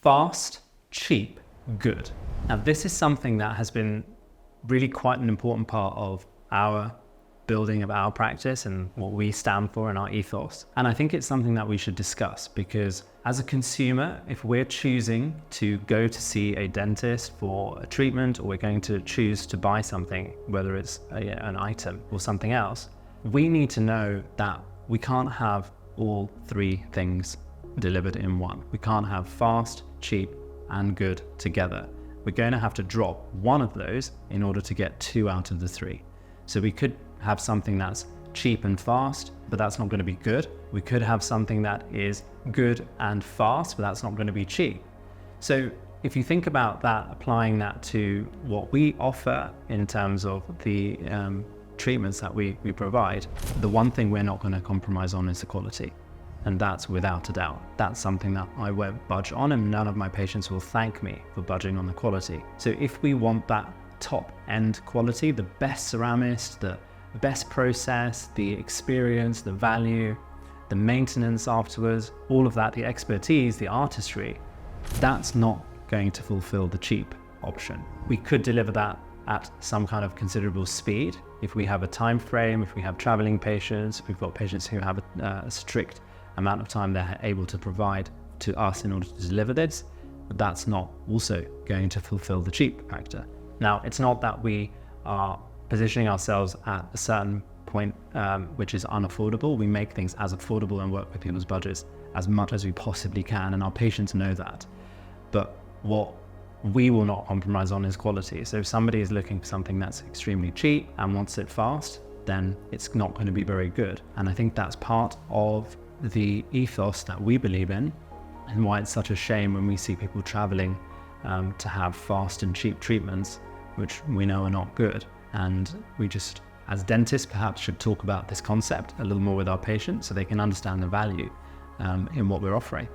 Fast, cheap, good. Now, this is something that has been really quite an important part of our building of our practice and what we stand for in our ethos. And I think it's something that we should discuss, because as a consumer, if we're choosing to go to see a dentist for a treatment, or we're going to choose to buy something, whether it's an item or something else, we need to know that we can't have all three things delivered in one. We can't have fast, cheap, and good together. We're going to have to drop one of those in order to get two out of the three. So we could have something that's cheap and fast, but that's not going to be good. We could have something that is good and fast, but that's not going to be cheap. So if you think about that, applying that to what we offer in terms of the treatments that we provide, the one thing we're not going to compromise on is the quality. And that's without a doubt. That's something that I won't budge on, and none of my patients will thank me for budging on the quality. So if we want that top end quality, the best ceramist, the best process, the experience, the value, the maintenance afterwards, all of that, the expertise, the artistry, that's not going to fulfill the cheap option. We could deliver that at some kind of considerable speed if we have a time frame, if we have traveling patients, if we've got patients who have a strict amount of time they're able to provide to us in order to deliver this, but that's not also going to fulfill the cheap factor. Now, it's not that we are positioning ourselves at a certain point which is unaffordable. We make things as affordable and work with people's budgets as much as we possibly can, and our patients know that. But what we will not compromise on is quality. So if somebody is looking for something that's extremely cheap and wants it fast, then it's not going to be very good. And I think that's part of the ethos that we believe in, and why it's such a shame when we see people traveling to have fast and cheap treatments, which we know are not good. And we just, as dentists, perhaps should talk about this concept a little more with our patients so they can understand the value in what we're offering.